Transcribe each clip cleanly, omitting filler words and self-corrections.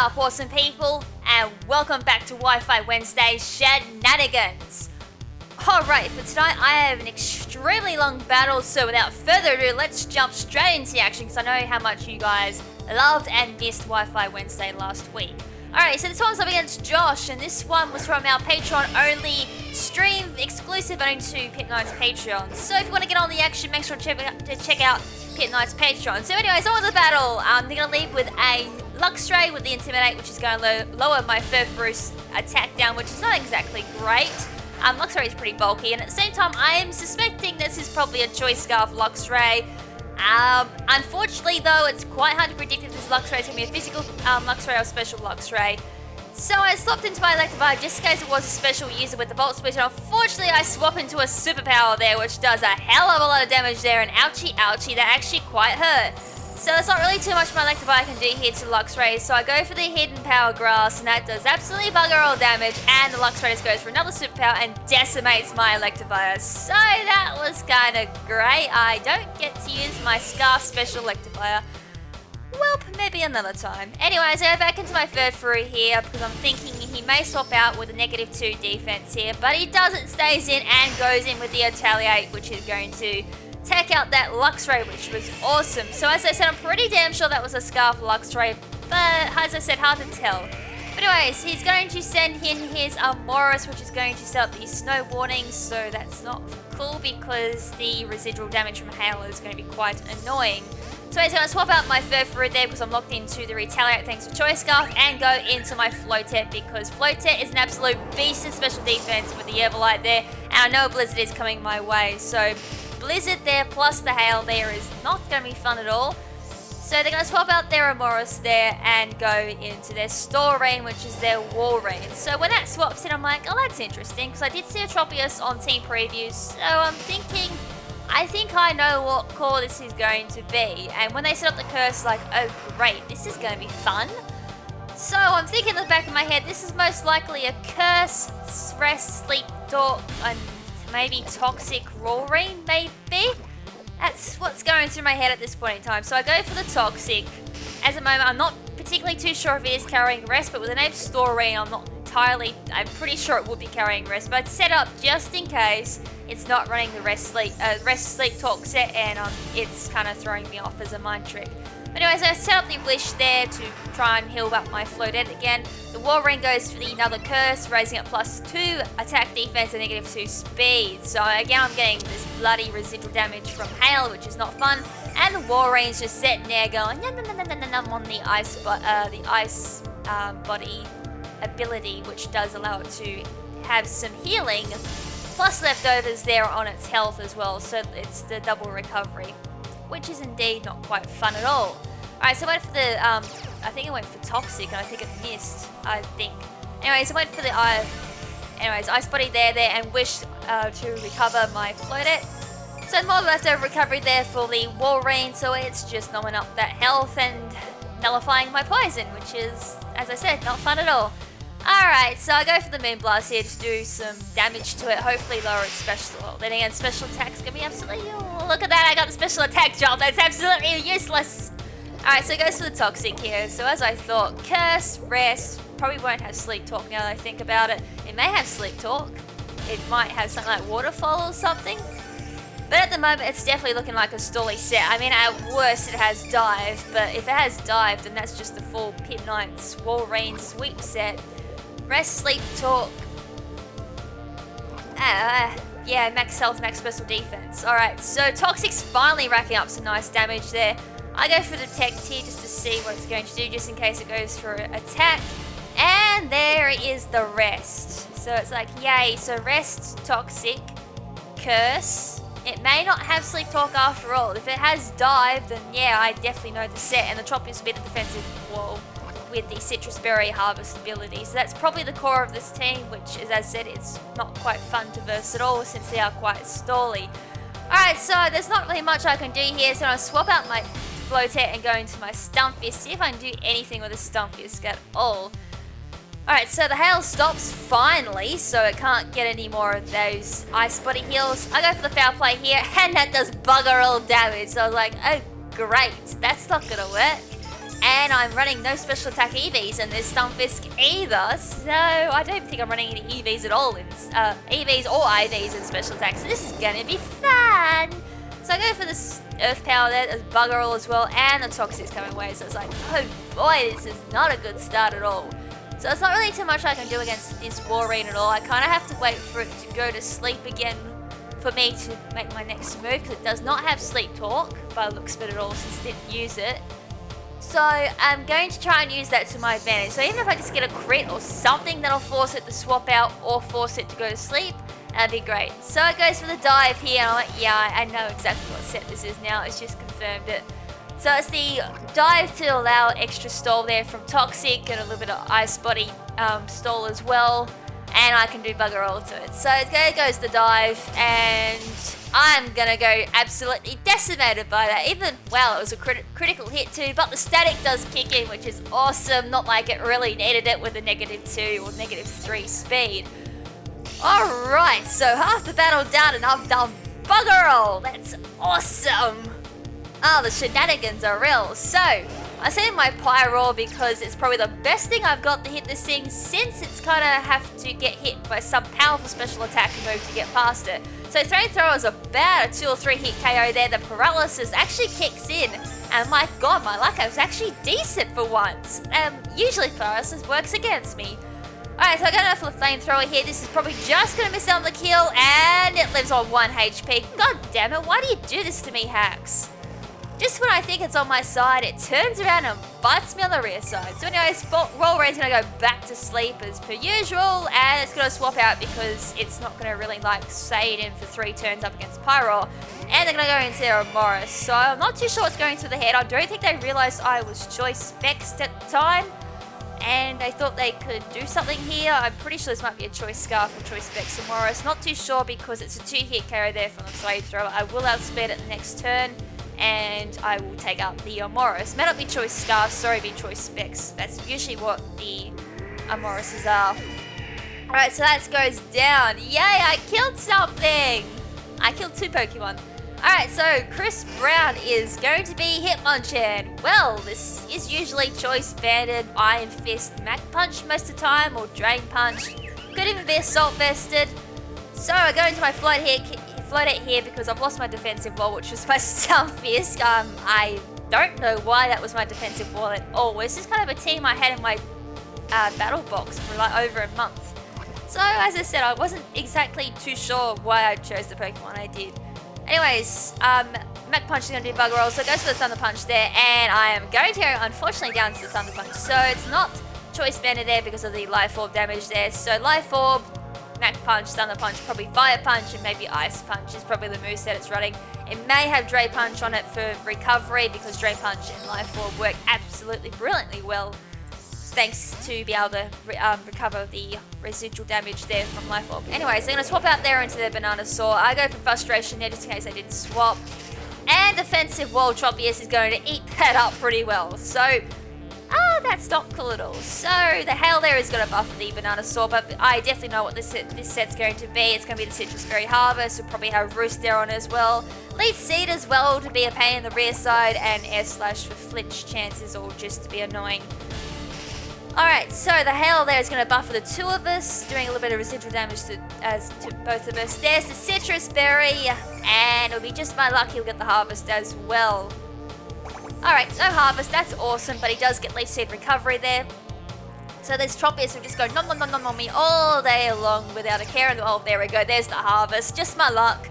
up, awesome people, and welcome back to Wi-Fi Wednesday Shenanigans. Alright, for tonight I have an extremely long battle, so without further ado, let's jump straight into the action because I know how much you guys loved and missed Wi-Fi Wednesday last week. Alright, so this one's up against Josh, and this one was from our Patreon-only stream, exclusive only to Pit Knight's Patreon. So if you want to get on the action, make sure to check out Pit Knight's Patreon. So anyways, on with the battle. They're going to lead with a Luxray with the Intimidate, which is going to lower my Furfurus attack down, which is not exactly great. Luxray is pretty bulky, and at the same time, I am suspecting this is probably a Choice Scarf Luxray. Unfortunately, though, it's quite hard to predict if this Luxray is going to be a physical Luxray or special Luxray. So I swapped into my Electivire just in case it was a special user with the Volt Switch, and unfortunately I swap into a superpower there, which does a hell of a lot of damage there, and ouchie ouchie, that actually quite hurt. So there's not really too much my Electivire can do here to Luxray, so I go for the Hidden Power Grass, and that does absolutely bugger all damage, and the Luxray just goes for another superpower and decimates my Electivire. So that was kind of great. I don't get to use my Scarf Special Electivire. Well, maybe another time. Anyways, I go back into my Furfuru here because I'm thinking he may swap out with a -2 defense here, but he doesn't, stays in and goes in with the Retaliate, which is going to take out that Luxray, which was awesome. So as I said, I'm pretty damn sure that was a Scarf Luxray, but as I said, hard to tell. But anyways, he's going to send in his ORAS, which is going to set up the snow warning, so that's not cool because the residual damage from hail is going to be quite annoying. So he's going to swap out my Furfuru there because I'm locked into the Retaliate thanks to Choice Scarf, and go into my Floatet because Floatet is an absolute beast in special defense with the Everlight there, and I know a Blizzard is coming my way, so Blizzard there plus the hail there is not going to be fun at all. So they're going to swap out their ORAS there and go into their Walrein, which is their walrein. So when that swaps in, I'm like, oh, that's interesting, because I did see a Tropius on team previews, so I'm thinking, I think I know what core this is going to be. And when they set up the curse, like, oh great, this is going to be fun. So I'm thinking in the back of my head, this is most likely a curse, rest, sleep, talk, and maybe toxic walrein, maybe? That's what's going through my head at this point in time. So I go for the toxic. At the moment, I'm not particularly too sure if it is carrying rest, but with the name Walrein, I'm pretty sure it would be carrying rest, but I'd set up just in case it's not running the rest sleep talk set, and it's kind of throwing me off as a mind trick. But anyways, I set up the Wish there to try and heal up my Floatet again. The Walrein goes for another curse, raising up +2 attack defense and -2 speed. So again, I'm getting this bloody residual damage from hail, which is not fun. And the Walrein's just sitting there going nom, nom, nom, nom, nom, nom, on the ice body ability, which does allow it to have some healing, plus leftovers there on its health as well. So it's the double recovery, which is indeed not quite fun at all. Alright, so I went for the, I think I went for Toxic, and I think it missed, I think. Anyways, I went for the, Ice Body there, and Wish to recover my Floatet. So more leftover recovery there for the Walrein, so it's just numbing up that health and nullifying my poison, which is, as I said, not fun at all. Alright, so I go for the Moonblast here to do some damage to it, hopefully lower its special. Well, then again, special attack's gonna be absolutely, oh, look at that, I got the special attack job, that's absolutely useless. Alright, so it goes for the Toxic here. So as I thought, Curse, Rest, probably won't have Sleep Talk now that I think about it. It may have Sleep Talk, it might have something like Waterfall or something. But at the moment, it's definitely looking like a stally set. I mean, at worst, it has Dive, but if it has Dive, then that's just the full Pit Knight's Walrein sweep set. Rest, Sleep, Talk. Yeah, max health, max special defense. Alright, so Toxic's finally racking up some nice damage there. I go for Detect here just to see what it's going to do, just in case it goes for attack. And there is the Rest. So it's like, yay. So Rest, Toxic, Curse. It may not have Sleep Talk after all. If it has Dive, then yeah, I definitely know the set. And the Tropius will be the defensive wall with the Citrus Berry Harvest ability. So that's probably the core of this team, which, as I said, it's not quite fun to verse at all since they are quite stally. Alright, so there's not really much I can do here, so I'll swap out my Floatet and go into my Stunfisk, see if I can do anything with a Stunfisk at all. Alright, so the hail stops finally, so it can't get any more of those Ice Body heals. I go for the Foul Play here, and that does bugger all damage. So I was like, oh great, that's not gonna work. And I'm running no special attack EVs and there's Stunfisk either, so I don't think I'm running any EVs at all, in EVs or IVs in special attack, so this is gonna be fun! So I go for this Earth Power there, there's Bugger All as well, and the Toxic's coming away, so it's like, oh boy, this is not a good start at all. So it's not really too much I can do against this walrein at all. I kind of have to wait for it to go to sleep again for me to make my next move, because it does not have Sleep Talk, by the looks of it at all, since it didn't use it. So I'm going to try and use that to my advantage. So even if I just get a crit or something that'll force it to swap out or force it to go to sleep, that'd be great. So it goes for the dive here, and I'm like, yeah, I know exactly what set this is now, it's just confirmed it. So it's the dive to allow extra stall there from Toxic and a little bit of Ice Body stall as well. And I can do Bugger All to it. So there goes the dive, and I'm gonna go absolutely decimated by that. Even, wow, it was a critical hit too, but the static does kick in, which is awesome. Not like it really needed it with a -2 or -3 speed. Alright, so half the battle done, and I've done Bugger All. That's awesome. Oh, the shenanigans are real. So I say my Pyro because it's probably the best thing I've got to hit this thing, since it's kind of have to get hit by some powerful special attack move to get past it. So Throw is about a 2 or 3 hit KO there. The paralysis actually kicks in, and my god, my luck was actually decent for once. Usually paralysis works against me. Alright, so I got enough for the flamethrower here. This is probably just going to miss out on the kill, and it lives on 1 HP. God damn it, why do you do this to me, Hacks? Just when I think it's on my side, it turns around and bites me on the rear side. So anyways, walrein's going to go back to sleep as per usual, and it's going to swap out because it's not going to really like stay it in for 3 turns up against Pyro. And they're going to go into their ORAS. So I'm not too sure what's going through the head. I don't think they realised I was choice spexed at the time, and they thought they could do something here. I'm pretty sure this might be a choice scarf or choice specs and ORAS. Not too sure because it's a 2-hit carry there from the flamethrower. I will outspeed it the next turn, and I will take out the ORAS. May not be choice scarf, sorry, be choice specs. That's usually what the ORASes are. Alright, so that goes down. Yay, I killed something! I killed 2 Pokemon. Alright, so Chris Brown is going to be Hitmonchan. Well, this is usually choice banded Iron Fist Mac Punch most of the time, or Drain Punch. Could even be Assault Vested. So I go into my float it here because I've lost my defensive wall, which was my Stunfisk. I don't know why that was my defensive wall at all. It's just kind of a team I had in my battle box for like over a month. So as I said, I wasn't exactly too sure why I chose the Pokemon I did. Anyways, Mac Punch is going to do Bugger All, so it goes for the Thunder Punch there, and I am going to go, unfortunately, down to the Thunder Punch. So it's not choice banded there because of the Life Orb damage there. So Life Orb, Mac Punch, Thunder Punch, probably Fire Punch, and maybe Ice Punch is probably the moveset it's running. It may have Drain Punch on it for recovery because Drain Punch and Life Orb work absolutely brilliantly well, thanks to be able to recover the residual damage there from Life Orb. Anyways, they're going to swap out there into their Banana Saw. I go for Frustration there just in case they didn't swap. And Defensive Wall Tropius is going to eat that up pretty well. So, that's not cool at all. So, the Hail there is going to buff the Banana Saw, but I definitely know what this set's going to be. It's going to be the Citrus Berry Harvest. We'll probably have Roost there on as well. Lead Seed as well to be a pain in the rear side, and Air Slash for flinch chances or just to be annoying. Alright, so the Hail there is going to buffer the 2 of us, doing a little bit of residual damage to both of us. There's the Citrus Berry, and it'll be just my luck he'll get the Harvest as well. Alright, no Harvest, that's awesome, but he does get Leaf Seed recovery there. So there's Tropius who just go nom nom nom nom on me all day long without a care. And oh, there we go, there's the Harvest, just my luck.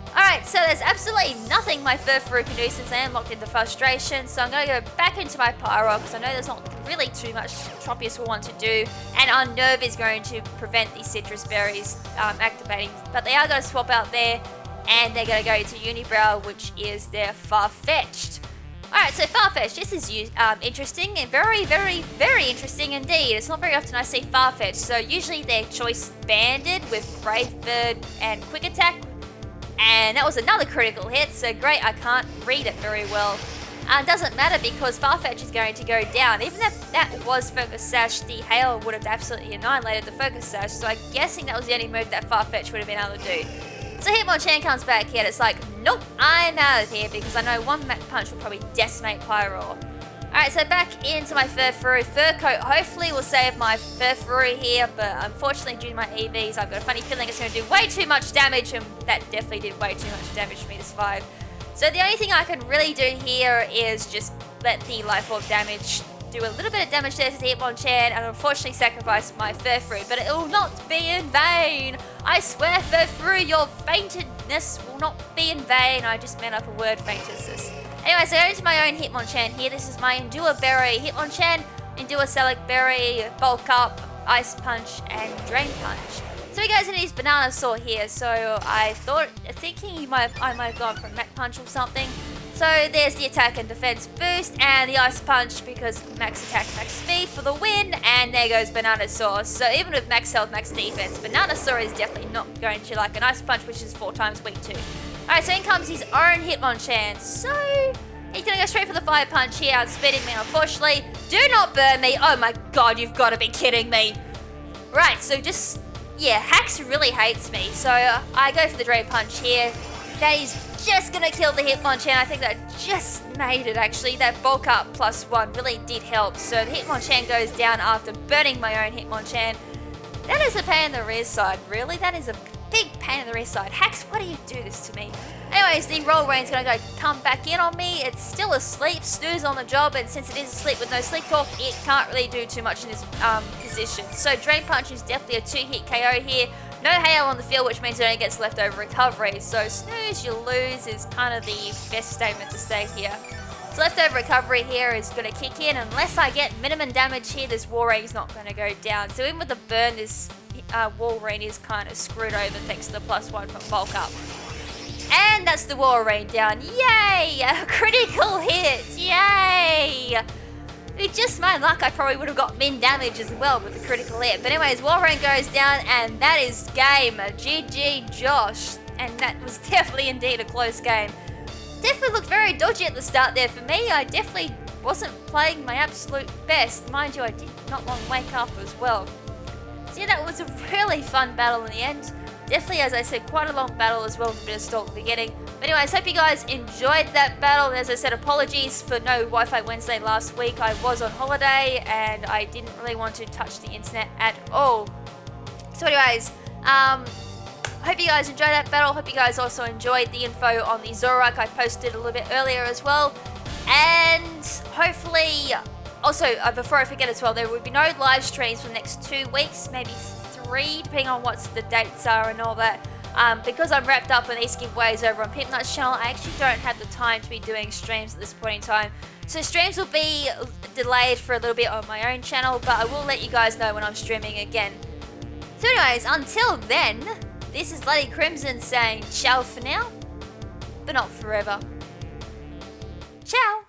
Alright, so there's absolutely nothing my Furfuru can do since I am locked into Frustration, so I'm going to go back into my Pyro because I know there's not really too much Tropius will want to do, and Unnerve is going to prevent these Citrus Berries activating, but they are going to swap out there, and they're going to go to Unibrow, which is their Farfetch'd. Alright, so Farfetch'd, this is interesting, and very, very, very interesting indeed. It's not very often I see Farfetch'd, so usually they're choice banded with Brave Bird and Quick Attack. And that was another critical hit, so great, I can't read it very well. Doesn't matter because Farfetch'd is going to go down. Even if that was Focus Sash, the Hail would have absolutely annihilated the Focus Sash, so I'm guessing that was the only move that Farfetch'd would have been able to do. So Hitmonchan comes back here and it's like, nope, I'm out of here because I know 1 Mac Punch will probably decimate Pyro. Alright, so back into my Furfuroo. Fur coat hopefully will save my Furfuroo here, but unfortunately due to my EVs, I've got a funny feeling it's going to do way too much damage, and that definitely did way too much damage for me to survive. So the only thing I can really do here is just let the Life Orb damage do a little bit of damage there to the Hitmonchan, and unfortunately sacrifice my Furfuroo, but it will not be in vain. I swear, Furfuroo, your faintedness will not be in vain. I just made up a word, faintedness. Anyway, so into my own Hitmonchan here. This is my Endure Berry Hitmonchan, Endure Select Berry, Bulk Up, Ice Punch, and Drain Punch. So we go into his Banana Saw here. So thinking I might have gone for Mach Punch or something. So there's the attack and defense boost, and the Ice Punch because max attack, max speed for the win, and there goes Banana Saw. So even with max health, max defense, Banana Saw is definitely not going to like an Ice Punch, which is 4 times weak too. Alright, so in comes his own Hitmonchan. So he's gonna go straight for the Fire Punch here, outspeeding me unfortunately. Do not burn me. Oh my god, you've got to be kidding me. Right, so just, yeah, Hax really hates me. So I go for the Drain Punch here. That is just gonna kill the Hitmonchan. I think that just made it actually. That bulk up +1 really did help. So the Hitmonchan goes down after burning my own Hitmonchan. That is a pain in the rear side, really. That is a big pain in the rear side. Hax, why do you do this to me? Anyways, the Walrein's gonna come back in on me. It's still asleep, snooze on the job, and since it is asleep with no sleep talk, it can't really do too much in this position. So Drain Punch is definitely a 2-hit KO here. No hail on the field, which means it only gets leftover recovery. So snooze, you lose is kind of the best statement to say here. So leftover recovery here is going to kick in. Unless I get minimum damage here, this Walrein is not going to go down. So even with the burn, this Walrein is kind of screwed over thanks to the +1 from bulk up. And that's the Walrein down. Yay! A critical hit! Yay! With just my luck, I probably would have got min damage as well with the critical hit. But anyways, Walrein goes down, and that is game. GG Josh. And that was definitely indeed a close game. Definitely looked very dodgy at the start there for me. I definitely wasn't playing my absolute best. Mind you, I did not long wake up as well. So yeah, that was a really fun battle in the end. Definitely, as I said, quite a long battle as well with a bit of stall at the beginning. But anyways, hope you guys enjoyed that battle. As I said, apologies for no Wi-Fi Wednesday last week. I was on holiday and I didn't really want to touch the internet at all. So anyways, hope you guys enjoyed that battle. Hope you guys also enjoyed the info on the Zorak I posted a little bit earlier as well. And hopefully, also, before I forget as well, there will be no live streams for the next 2 weeks, maybe 3, depending on what the dates are and all that. Because I'm wrapped up in these giveaways over on Pipnut's channel, I actually don't have the time to be doing streams at this point in time. So streams will be delayed for a little bit on my own channel, but I will let you guys know when I'm streaming again. So anyways, until then, this is Lady KrimZen saying ciao for now, but not forever. Ciao!